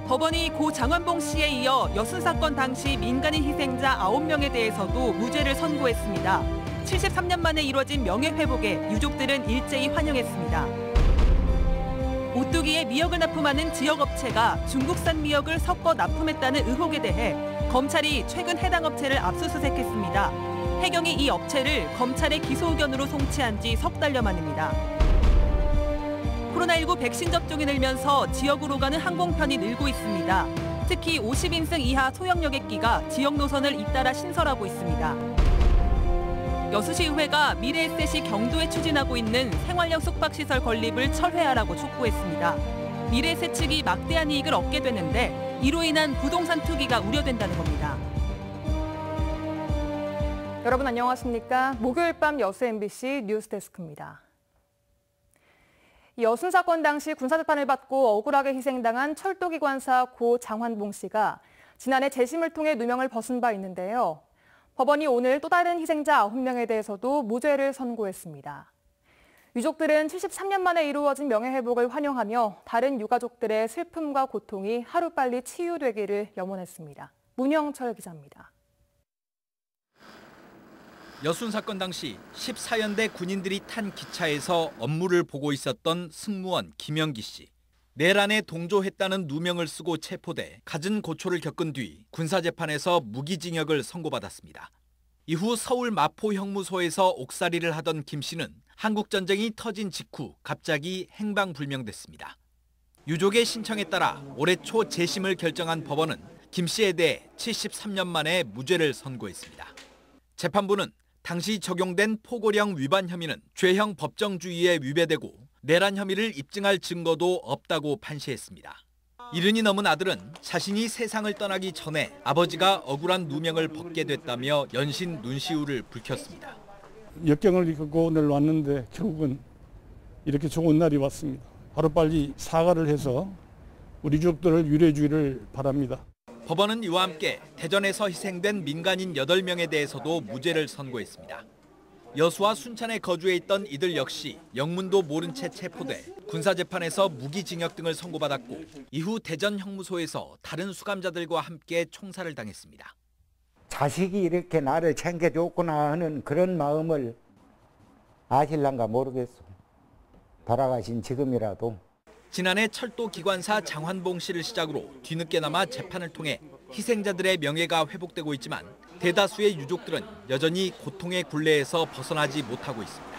법원이 고 장환봉 씨에 이어 여순 사건 당시 민간인 희생자 9명에 대해서도 무죄를 선고했습니다. 73년 만에 이뤄진 명예회복에 유족들은 일제히 환영했습니다. 오뚜기에 미역을 납품하는 지역업체가 중국산 미역을 섞어 납품했다는 의혹에 대해 검찰이 최근 해당 업체를 압수수색했습니다. 해경이 이 업체를 검찰의 기소 의견으로 송치한 지 석 달여 만입니다. 코로나19 백신 접종이 늘면서 지역으로 가는 항공편이 늘고 있습니다. 특히 50인승 이하 소형 여객기가 지역 노선을 잇따라 신설하고 있습니다. 여수시의회가 미래에셋이 경도에 추진하고 있는 생활형 숙박시설 건립을 철회하라고 촉구했습니다. 미래에셋 측이 막대한 이익을 얻게 되는데 이로 인한 부동산 투기가 우려된다는 겁니다. 여러분 안녕하십니까? 목요일 밤 여수 MBC 뉴스데스크입니다. 여순 사건 당시 군사재판을 받고 억울하게 희생당한 철도기관사 고 장환봉 씨가 지난해 재심을 통해 누명을 벗은 바 있는데요. 법원이 오늘 또 다른 희생자 9명에 대해서도 무죄를 선고했습니다. 유족들은 73년 만에 이루어진 명예회복을 환영하며 다른 유가족들의 슬픔과 고통이 하루빨리 치유되기를 염원했습니다. 문영철 기자입니다. 여순 사건 당시 14연대 군인들이 탄 기차에서 업무를 보고 있었던 승무원 김영기 씨. 내란에 동조했다는 누명을 쓰고 체포돼 갖은 고초를 겪은 뒤 군사재판에서 무기징역을 선고받았습니다. 이후 서울 마포 형무소에서 옥살이를 하던 김 씨는 한국전쟁이 터진 직후 갑자기 행방불명됐습니다. 유족의 신청에 따라 올해 초 재심을 결정한 법원은 김 씨에 대해 73년 만에 무죄를 선고했습니다. 재판부는 당시 적용된 포고령 위반 혐의는 죄형 법정주의에 위배되고 내란 혐의를 입증할 증거도 없다고 판시했습니다. 70이 넘은 아들은 자신이 세상을 떠나기 전에 아버지가 억울한 누명을 벗게 됐다며 연신 눈시울을 붉혔습니다. 역경을 겪고 오늘 왔는데 결국은 이렇게 좋은 날이 왔습니다. 하루빨리 사과를 해서 우리 유족들을 유래해 주기를 바랍니다. 법원은 이와 함께 대전에서 희생된 민간인 8명에 대해서도 무죄를 선고했습니다. 여수와 순천에 거주해 있던 이들 역시 영문도 모른 채 체포돼 군사재판에서 무기징역 등을 선고받았고 이후 대전 형무소에서 다른 수감자들과 함께 총살을 당했습니다. 자식이 이렇게 나를 챙겨줬구나 하는 그런 마음을 아실란가 모르겠어. 돌아가신 지금이라도. 지난해 철도 기관사 장환봉 씨를 시작으로 뒤늦게나마 재판을 통해 희생자들의 명예가 회복되고 있지만 대다수의 유족들은 여전히 고통의 굴레에서 벗어나지 못하고 있습니다.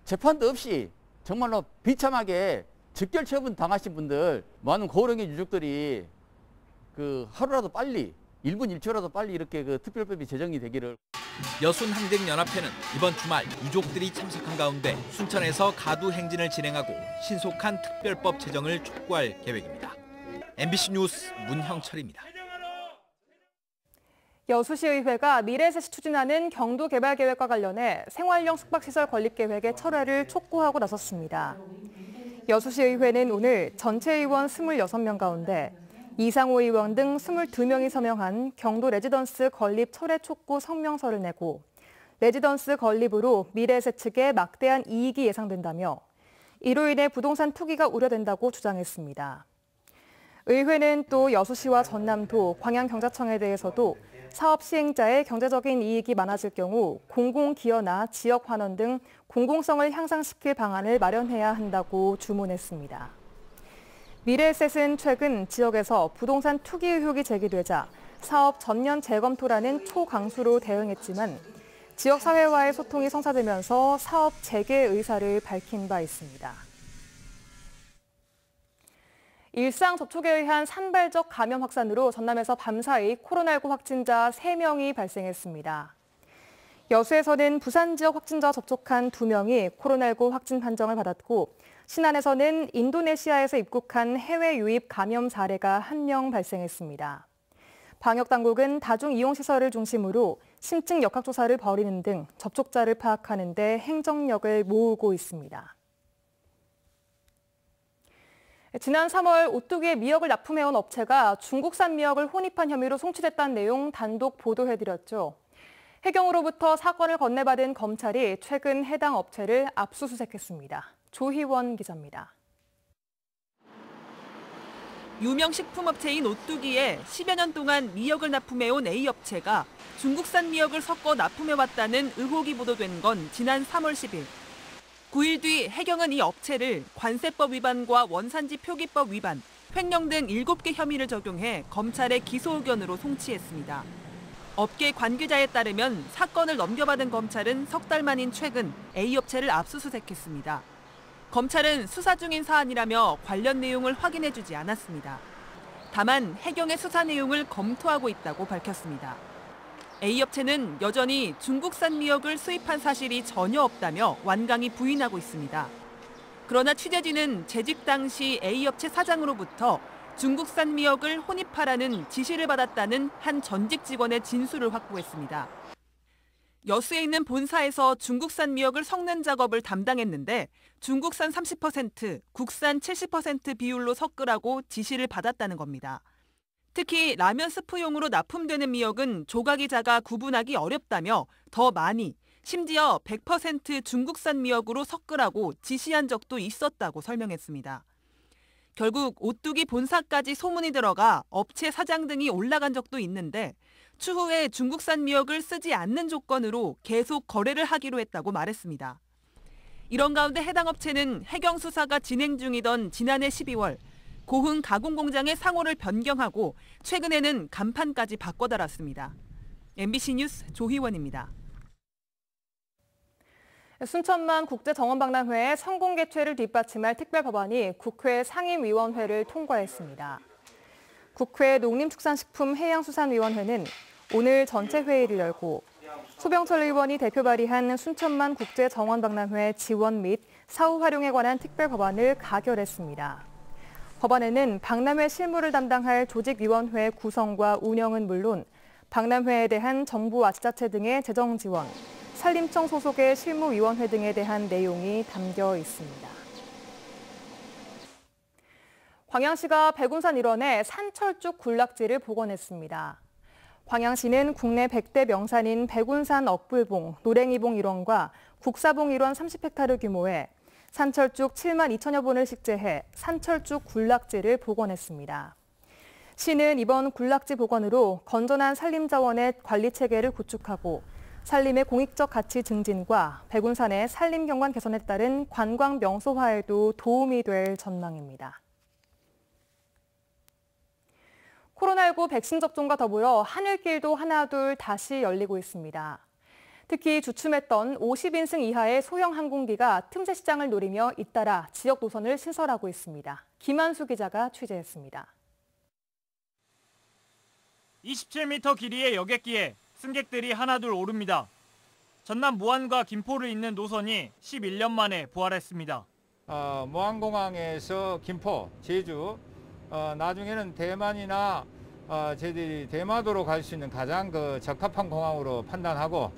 재판도 없이 정말로 비참하게 즉결 처분 당하신 분들, 많은 고령의 유족들이 하루라도 빨리 1분 1초라도 빨리 이렇게 특별법이 제정이 되기를. 여순항쟁연합회는 이번 주말 유족들이 참석한 가운데 순천에서 가두 행진을 진행하고 신속한 특별법 제정을 촉구할 계획입니다. MBC 뉴스 문형철입니다. 여수시의회가 미래에셋이 추진하는 경도개발계획과 관련해 생활형 숙박시설 건립계획의 철회를 촉구하고 나섰습니다. 여수시의회는 오늘 전체 의원 26명 가운데 이상호 의원 등 22명이 서명한 경도 레지던스 건립 철회 촉구 성명서를 내고 레지던스 건립으로 미래에셋 측에 막대한 이익이 예상된다며 이로 인해 부동산 투기가 우려된다고 주장했습니다. 의회는 또 여수시와 전남도, 광양경제청에 대해서도 사업 시행자의 경제적인 이익이 많아질 경우 공공기여나 지역환원 등 공공성을 향상시킬 방안을 마련해야 한다고 주문했습니다. 미래에셋은 최근 지역에서 부동산 투기 의혹이 제기되자 사업 전면 재검토라는 초강수로 대응했지만 지역사회와의 소통이 성사되면서 사업 재개 의사를 밝힌 바 있습니다. 일상 접촉에 의한 산발적 감염 확산으로 전남에서 밤사이 코로나19 확진자 3명이 발생했습니다. 여수에서는 부산 지역 확진자와 접촉한 2명이 코로나19 확진 판정을 받았고 신안에서는 인도네시아에서 입국한 해외 유입 감염 사례가 1명 발생했습니다. 방역당국은 다중이용시설을 중심으로 심층 역학조사를 벌이는 등 접촉자를 파악하는 데 행정력을 모으고 있습니다. 지난 3월 오뚜기에 미역을 납품해온 업체가 중국산 미역을 혼입한 혐의로 송치됐다는 내용 단독 보도해드렸죠. 해경으로부터 사건을 건네받은 검찰이 최근 해당 업체를 압수수색했습니다. 조희원 기자입니다. 유명 식품업체인 오뚜기에 10여 년 동안 미역을 납품해온 A업체가 중국산 미역을 섞어 납품해왔다는 의혹이 보도된 건 지난 3월 10일. 9일 뒤 해경은 이 업체를 관세법 위반과 원산지 표기법 위반, 횡령 등 7개 혐의를 적용해 검찰에 기소 의견으로 송치했습니다. 업계 관계자에 따르면 사건을 넘겨받은 검찰은 석 달 만인 최근 A업체를 압수수색했습니다. 검찰은 수사 중인 사안이라며 관련 내용을 확인해주지 않았습니다. 다만 해경의 수사 내용을 검토하고 있다고 밝혔습니다. A업체는 여전히 중국산 미역을 수입한 사실이 전혀 없다며 완강히 부인하고 있습니다. 그러나 취재진은 재직 당시 A업체 사장으로부터 중국산 미역을 혼입하라는 지시를 받았다는 한 전직 직원의 진술을 확보했습니다. 여수에 있는 본사에서 중국산 미역을 섞는 작업을 담당했는데 중국산 30%, 국산 70% 비율로 섞으라고 지시를 받았다는 겁니다. 특히 라면 스프용으로 납품되는 미역은 조각이 작아 구분하기 어렵다며 더 많이, 심지어 100% 중국산 미역으로 섞으라고 지시한 적도 있었다고 설명했습니다. 결국 오뚜기 본사까지 소문이 들어가 업체 사장 등이 올라간 적도 있는데 추후에 중국산 미역을 쓰지 않는 조건으로 계속 거래를 하기로 했다고 말했습니다. 이런 가운데 해당 업체는 해경 수사가 진행 중이던 지난해 12월 고흥 가공공장의 상호를 변경하고 최근에는 간판까지 바꿔달았습니다. MBC 뉴스 조희원입니다. 순천만 국제정원박람회의 성공 개최를 뒷받침할 특별법안이 국회 상임위원회를 통과했습니다. 국회 농림축산식품해양수산위원회는 오늘 전체 회의를 열고 소병철 의원이 대표 발의한 순천만 국제정원박람회 지원 및 사후 활용에 관한 특별법안을 가결했습니다. 법안에는 박람회 실무를 담당할 조직위원회 구성과 운영은 물론 박람회에 대한 정부와 지자체 등의 재정 지원, 산림청 소속의 실무위원회 등에 대한 내용이 담겨 있습니다. 광양시가 백운산 일원에 산철쭉 군락지를 복원했습니다. 광양시는 국내 100대 명산인 백운산 억불봉, 노랭이봉 일원과 국사봉 일원 30헥타르 규모의 산철쭉 7만 2천여 본을 식재해 산철쭉 군락지를 복원했습니다. 시는 이번 군락지 복원으로 건전한 산림자원의 관리 체계를 구축하고 산림의 공익적 가치 증진과 백운산의 산림 경관 개선에 따른 관광 명소화에도 도움이 될 전망입니다. 코로나19 백신 접종과 더불어 하늘길도 하나둘 다시 열리고 있습니다. 특히 주춤했던 50인승 이하의 소형 항공기가 틈새 시장을 노리며 잇따라 지역 노선을 신설하고 있습니다. 김한수 기자가 취재했습니다. 27m 길이의 여객기에 승객들이 하나둘 오릅니다. 전남 무안과 김포를 잇는 노선이 11년 만에 부활했습니다. 무안공항에서 김포, 제주, 나중에는 대만이나 저희들이 대마도로 갈 수 있는 가장 적합한 공항으로 판단하고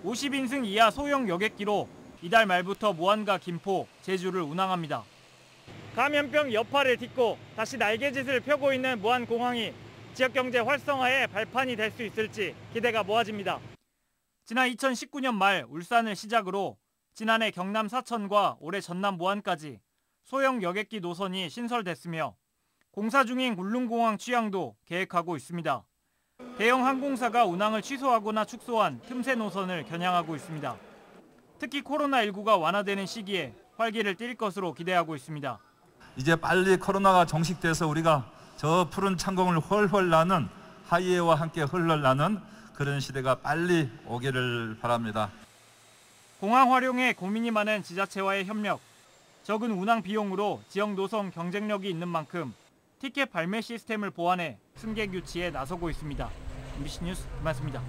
50인승 이하 소형 여객기로 이달 말부터 무안과 김포, 제주를 운항합니다. 감염병 여파를 딛고 다시 날개짓을 펴고 있는 무안공항이 지역경제 활성화의 발판이 될 수 있을지 기대가 모아집니다. 지난 2019년 말 울산을 시작으로 지난해 경남 사천과 올해 전남 무안까지 소형 여객기 노선이 신설됐으며 공사 중인 울릉공항 취항도 계획하고 있습니다. 대형 항공사가 운항을 취소하거나 축소한 틈새 노선을 겨냥하고 있습니다. 특히 코로나19가 완화되는 시기에 활기를 띨 것으로 기대하고 있습니다. 이제 빨리 코로나가 종식돼서 우리가 저 푸른 창공을 훨훨 나는 하이웨이와 함께 흘러 나는 그런 시대가 빨리 오기를 바랍니다. 공항 활용에 고민이 많은 지자체와의 협력, 적은 운항 비용으로 지역 노선 경쟁력이 있는 만큼 티켓 발매 시스템을 보완해 승객 유치에 나서고 있습니다. MBC 뉴스 김한수입니다.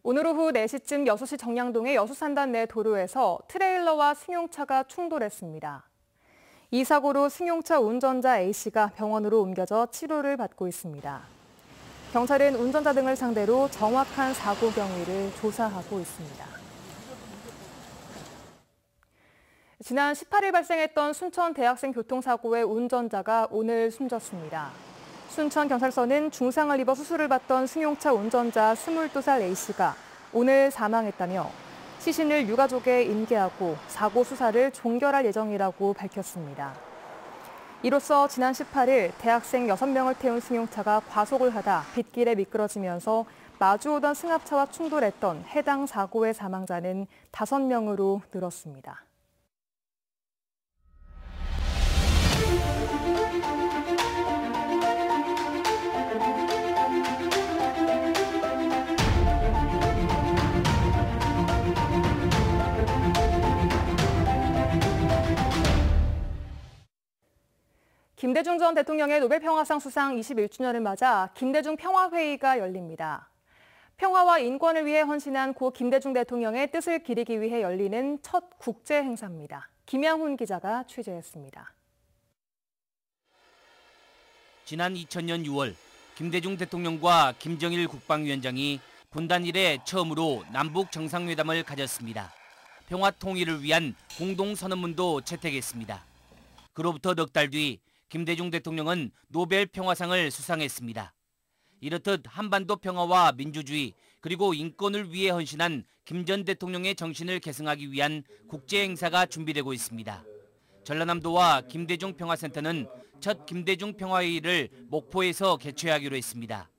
오늘 오후 4시쯤 여수시 정량동의 여수산단 내 도로에서 트레일러와 승용차가 충돌했습니다. 이 사고로 승용차 운전자 A씨가 병원으로 옮겨져 치료를 받고 있습니다. 경찰은 운전자 등을 상대로 정확한 사고 경위를 조사하고 있습니다. 지난 18일 발생했던 순천 대학생 교통사고의 운전자가 오늘 숨졌습니다. 순천경찰서는 중상을 입어 수술을 받던 승용차 운전자 22살 A씨가 오늘 사망했다며 시신을 유가족에 인계하고 사고 수사를 종결할 예정이라고 밝혔습니다. 이로써 지난 18일 대학생 6명을 태운 승용차가 과속을 하다 빗길에 미끄러지면서 마주오던 승합차와 충돌했던 해당 사고의 사망자는 5명으로 늘었습니다. 김대중 전 대통령의 노벨 평화상 수상 21주년을 맞아 김대중 평화회의가 열립니다. 평화와 인권을 위해 헌신한 고 김대중 대통령의 뜻을 기리기 위해 열리는 첫 국제 행사입니다. 김양훈 기자가 취재했습니다. 지난 2000년 6월 김대중 대통령과 김정일 국방위원장이 분단 이래 처음으로 남북 정상회담을 가졌습니다. 평화 통일을 위한 공동선언문도 채택했습니다. 그로부터 넉 달 뒤 김대중 대통령은 노벨 평화상을 수상했습니다. 이렇듯 한반도 평화와 민주주의 그리고 인권을 위해 헌신한 김 전 대통령의 정신을 계승하기 위한 국제 행사가 준비되고 있습니다. 전라남도와 김대중 평화센터는 첫 김대중 평화회의를 목포에서 개최하기로 했습니다.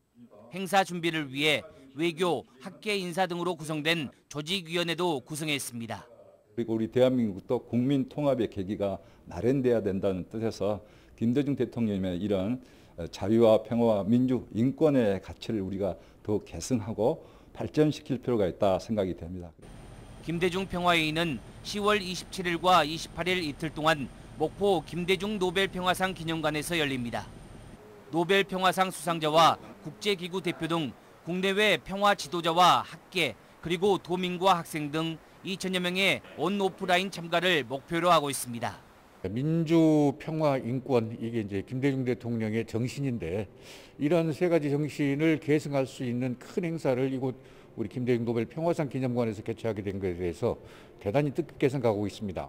행사 준비를 위해 외교, 학계 인사 등으로 구성된 조직위원회도 구성했습니다. 그리고 우리 대한민국도 국민 통합의 계기가 마련돼야 된다는 뜻에서 김대중 대통령의 이런 자유와 평화와 민주, 인권의 가치를 우리가 더 계승하고 발전시킬 필요가 있다 생각이 됩니다. 김대중 평화회의는 10월 27일과 28일 이틀 동안 목포 김대중 노벨 평화상 기념관에서 열립니다. 노벨 평화상 수상자와 국제기구 대표 등 국내외 평화 지도자와 학계 그리고 도민과 학생 등 2천여 명의 온오프라인 참가를 목표로 하고 있습니다. 민주, 평화, 인권 이게 이제 김대중 대통령의 정신인데 이런 세 가지 정신을 계승할 수 있는 큰 행사를 이곳 우리 김대중 노벨 평화상 기념관에서 개최하게 된 것에 대해서 대단히 뜻깊게 생각하고 있습니다.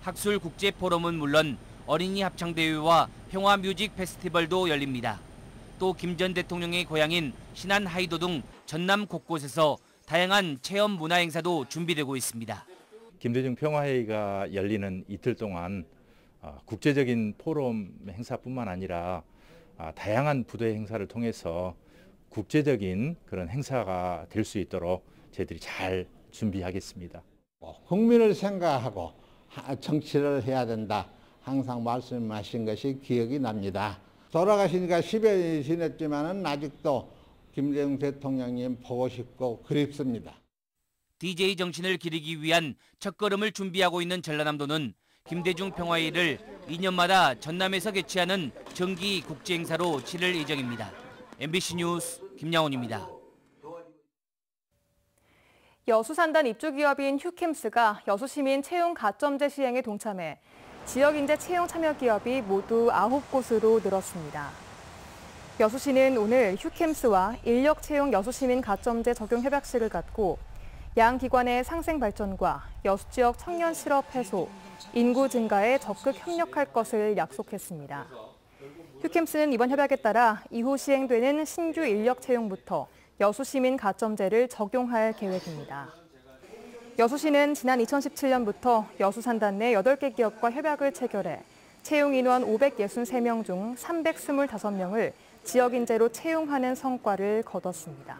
학술 국제 포럼은 물론 어린이 합창대회와 평화 뮤직 페스티벌도 열립니다. 또 김 전 대통령의 고향인 신안 하이도 등 전남 곳곳에서 다양한 체험 문화 행사도 준비되고 있습니다. 김대중 평화회의가 열리는 이틀 동안 국제적인 포럼 행사뿐만 아니라 다양한 부대 행사를 통해서 국제적인 그런 행사가 될 수 있도록 저희들이 잘 준비하겠습니다. 국민을 생각하고 정치를 해야 된다. 항상 말씀하신 것이 기억이 납니다. 돌아가시니까 10여년이 지났지만은 아직도 김대중 대통령님 보고 싶고 그립습니다. DJ 정신을 기리기 위한 첫걸음을 준비하고 있는 전라남도는 김대중 평화회의를 2년마다 전남에서 개최하는 정기 국제 행사로 치를 예정입니다. MBC 뉴스 김양훈입니다. 여수산단 입주기업인 휴캠스가 여수시민 채용 가점제 시행에 동참해 지역인재 채용 참여 기업이 모두 9곳으로 늘었습니다. 여수시는 오늘 휴캠스와 인력 채용 여수시민 가점제 적용 협약식을 갖고 양 기관의 상생 발전과 여수 지역 청년 실업 해소, 인구 증가에 적극 협력할 것을 약속했습니다. 휴캠스는 이번 협약에 따라 이후 시행되는 신규 인력 채용부터 여수시민 가점제를 적용할 계획입니다. 여수시는 지난 2017년부터 여수산단 내 8개 기업과 협약을 체결해 채용 인원 563명 중 325명을 지역인재로 채용하는 성과를 거뒀습니다.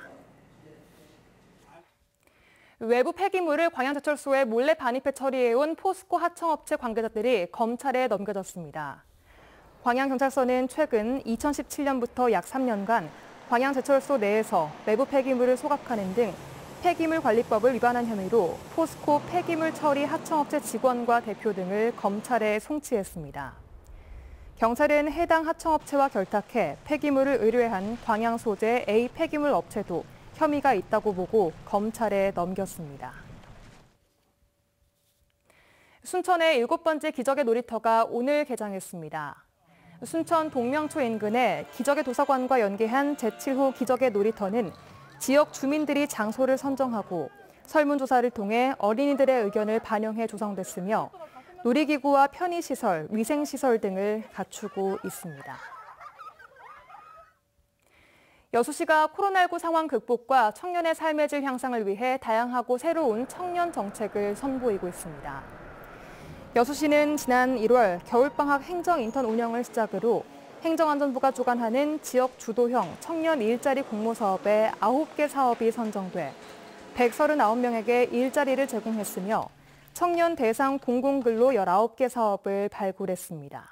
외부 폐기물을 광양제철소에 몰래 반입해 처리해온 포스코 하청업체 관계자들이 검찰에 넘겨졌습니다. 광양경찰서는 최근 2017년부터 약 3년간 광양제철소 내에서 내부 폐기물을 소각하는 등 폐기물관리법을 위반한 혐의로 포스코 폐기물 처리 하청업체 직원과 대표 등을 검찰에 송치했습니다. 경찰은 해당 하청업체와 결탁해 폐기물을 의뢰한 광양 소재 A 폐기물 업체도 혐의가 있다고 보고 검찰에 넘겼습니다. 순천의 7번째 기적의 놀이터가 오늘 개장했습니다. 순천 동명초 인근의 기적의 도서관과 연계한 제7호 기적의 놀이터는 지역 주민들이 장소를 선정하고 설문조사를 통해 어린이들의 의견을 반영해 조성됐으며 놀이기구와 편의시설, 위생시설 등을 갖추고 있습니다. 여수시가 코로나19 상황 극복과 청년의 삶의 질 향상을 위해 다양하고 새로운 청년 정책을 선보이고 있습니다. 여수시는 지난 1월 겨울방학 행정인턴 운영을 시작으로 행정안전부가 주관하는 지역 주도형 청년 일자리 공모 사업에 9개 사업이 선정돼 139명에게 일자리를 제공했으며 청년 대상 공공근로 19개 사업을 발굴했습니다.